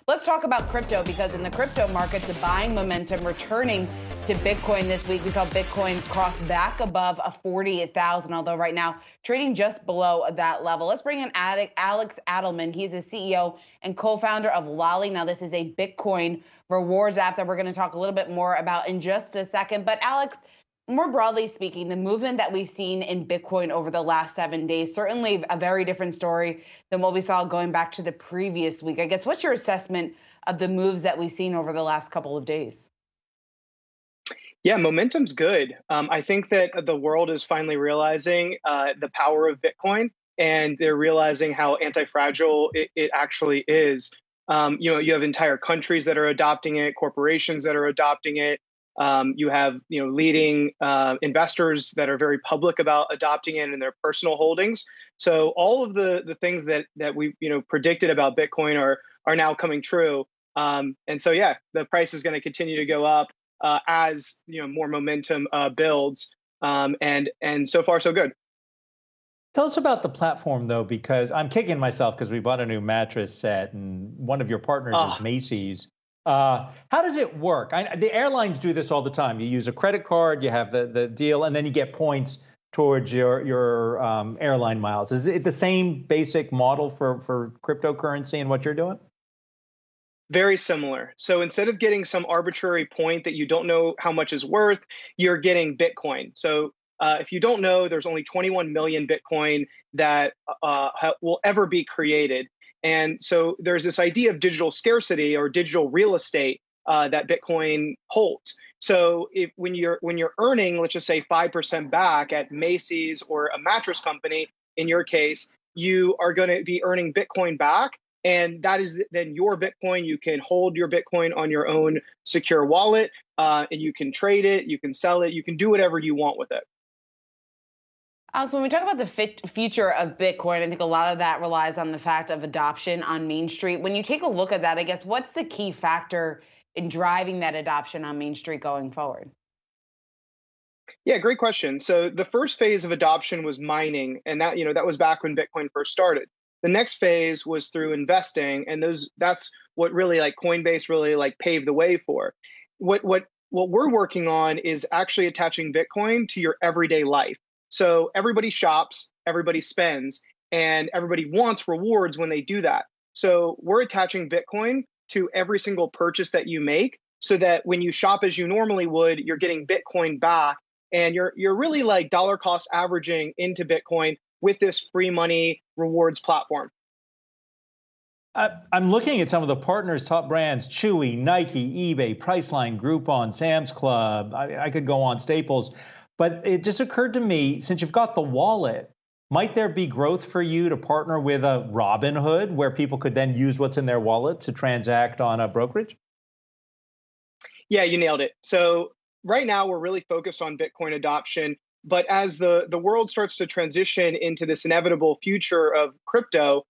Let's talk about crypto, because in the crypto markets, the buying momentum returning to Bitcoin this week. We saw Bitcoin cross back above 48,000, although right now trading just below that level. Let's bring in Alex Adelman. He's the CEO and co-founder of Lolli. Now, this is a Bitcoin rewards app that we're going to talk a little bit more about in just a second. But Alex, more broadly speaking, the movement that we've seen in Bitcoin over the last 7 days, certainly a very different story than what we saw going back to the previous week. I guess, what's your assessment of the moves that we've seen over the last couple of days? Yeah, momentum's good. I think that the world is finally realizing the power of Bitcoin, and they're realizing how anti-fragile it actually is. You have entire countries that are adopting it, corporations that are adopting it. You have leading investors that are very public about adopting it in their personal holdings. So all of the things that we predicted about Bitcoin are now coming true. And so yeah, the price is going to continue to go up as more momentum builds. And so far so good. Tell us about the platform, though, because I'm kicking myself because we bought a new mattress set, and one of your partners is Macy's. How does it work? The airlines do this all the time. You use a credit card, you have the deal, and then you get points towards your airline miles. Is it the same basic model for cryptocurrency and what you're doing? Very similar. So instead of getting some arbitrary point that you don't know how much is worth, you're getting Bitcoin. So if you don't know, there's only 21 million Bitcoin that will ever be created. And so there's this idea of digital scarcity or digital real estate that Bitcoin holds. So when you're earning, let's just say 5% back at Macy's or a mattress company, in your case, you are going to be earning Bitcoin back. And that is then your Bitcoin. You can hold your Bitcoin on your own secure wallet, and you can trade it, you can sell it, you can do whatever you want with it. Alex, when we talk about the future of Bitcoin, I think a lot of that relies on the fact of adoption on Main Street. When you take a look at that, I guess, what's the key factor in driving that adoption on Main Street going forward? Yeah, great question. So the first phase of adoption was mining, and that was back when Bitcoin first started. The next phase was through investing, and that's what really Coinbase really paved the way for. What we're working on is actually attaching Bitcoin to your everyday life. So everybody shops, everybody spends, and everybody wants rewards when they do that. So we're attaching Bitcoin to every single purchase that you make, so that when you shop as you normally would, you're getting Bitcoin back, and you're really dollar cost averaging into Bitcoin with this free money rewards platform. I'm looking at some of the partners' top brands: Chewy, Nike, eBay, Priceline, Groupon, Sam's Club. I could go on, Staples. But it just occurred to me, since you've got the wallet, might there be growth for you to partner with a Robinhood, where people could then use what's in their wallet to transact on a brokerage? Yeah, you nailed it. So right now we're really focused on Bitcoin adoption. But as the world starts to transition into this inevitable future of crypto,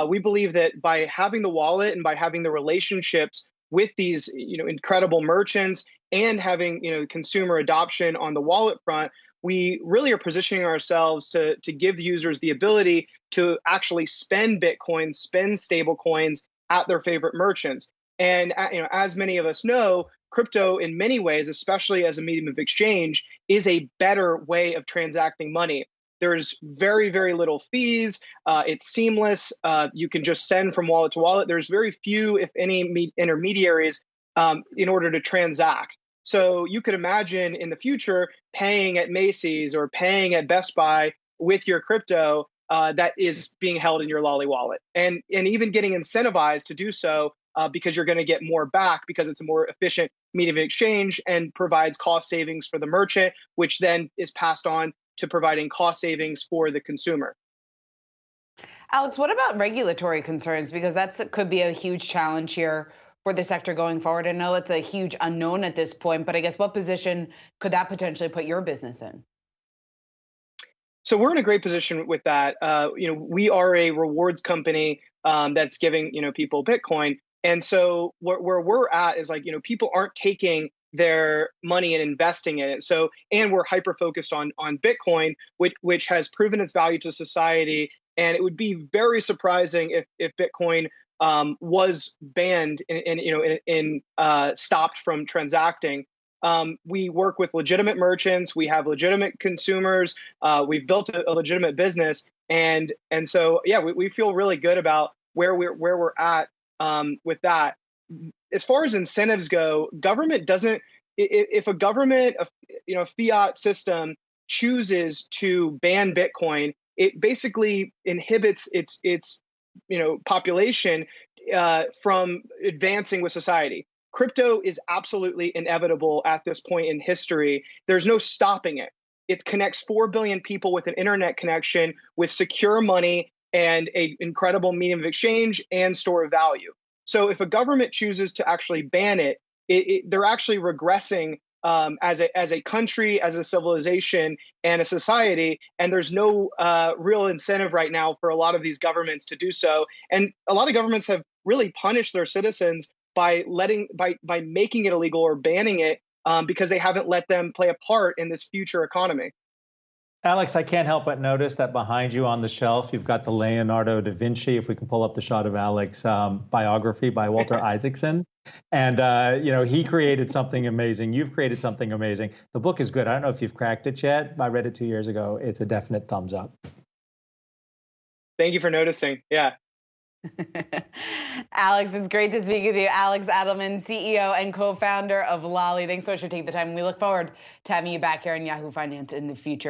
we believe that by having the wallet and by having the relationships with these incredible merchants and having consumer adoption on the wallet front, we really are positioning ourselves to give users the ability to actually spend Bitcoin, spend stable coins at their favorite merchants. And as many of us know, crypto in many ways, especially as a medium of exchange, is a better way of transacting money. There's very, very little fees. It's seamless. You can just send from wallet to wallet. There's very few, if any, intermediaries in order to transact. So you could imagine in the future paying at Macy's or paying at Best Buy with your crypto that is being held in your Lolli wallet, and even getting incentivized to do so because you're going to get more back because it's a more efficient medium of exchange and provides cost savings for the merchant, which then is passed on to providing cost savings for the consumer. Alex, what about regulatory concerns? Because could be a huge challenge here for the sector going forward. I know it's a huge unknown at this point, but I guess what position could that potentially put your business in? So we're in a great position with that. We are a rewards company that's giving people Bitcoin, and so where we're at is people aren't taking their money and investing in it. So, and we're hyper focused on Bitcoin, which has proven its value to society And it would be very surprising if Bitcoin was banned and stopped from transacting. We work with legitimate merchants. We have legitimate consumers. We've built a legitimate business, and so yeah, we feel really good about where we're at with that. As far as incentives go, government doesn't. If a government, fiat system chooses to ban Bitcoin, it basically inhibits its population from advancing with society. Crypto is absolutely inevitable at this point in history. There's no stopping it. It connects 4 billion people with an internet connection, with secure money and an incredible medium of exchange and store of value. So if a government chooses to actually ban it, they're actually regressing as a country, as a civilization, and a society. And there's no real incentive right now for a lot of these governments to do so. And a lot of governments have really punished their citizens by making it illegal or banning it because they haven't let them play a part in this future economy. Alex, I can't help but notice that behind you on the shelf, you've got the Leonardo da Vinci, if we can pull up the shot of Alex, biography by Walter Isaacson. And, he created something amazing. You've created something amazing. The book is good. I don't know if you've cracked it yet. I read it 2 years ago. It's a definite thumbs up. Thank you for noticing. Yeah. Alex, it's great to speak with you. Alex Adelman, CEO and co-founder of Lolli. Thanks so much for taking the time. We look forward to having you back here on Yahoo Finance in the future.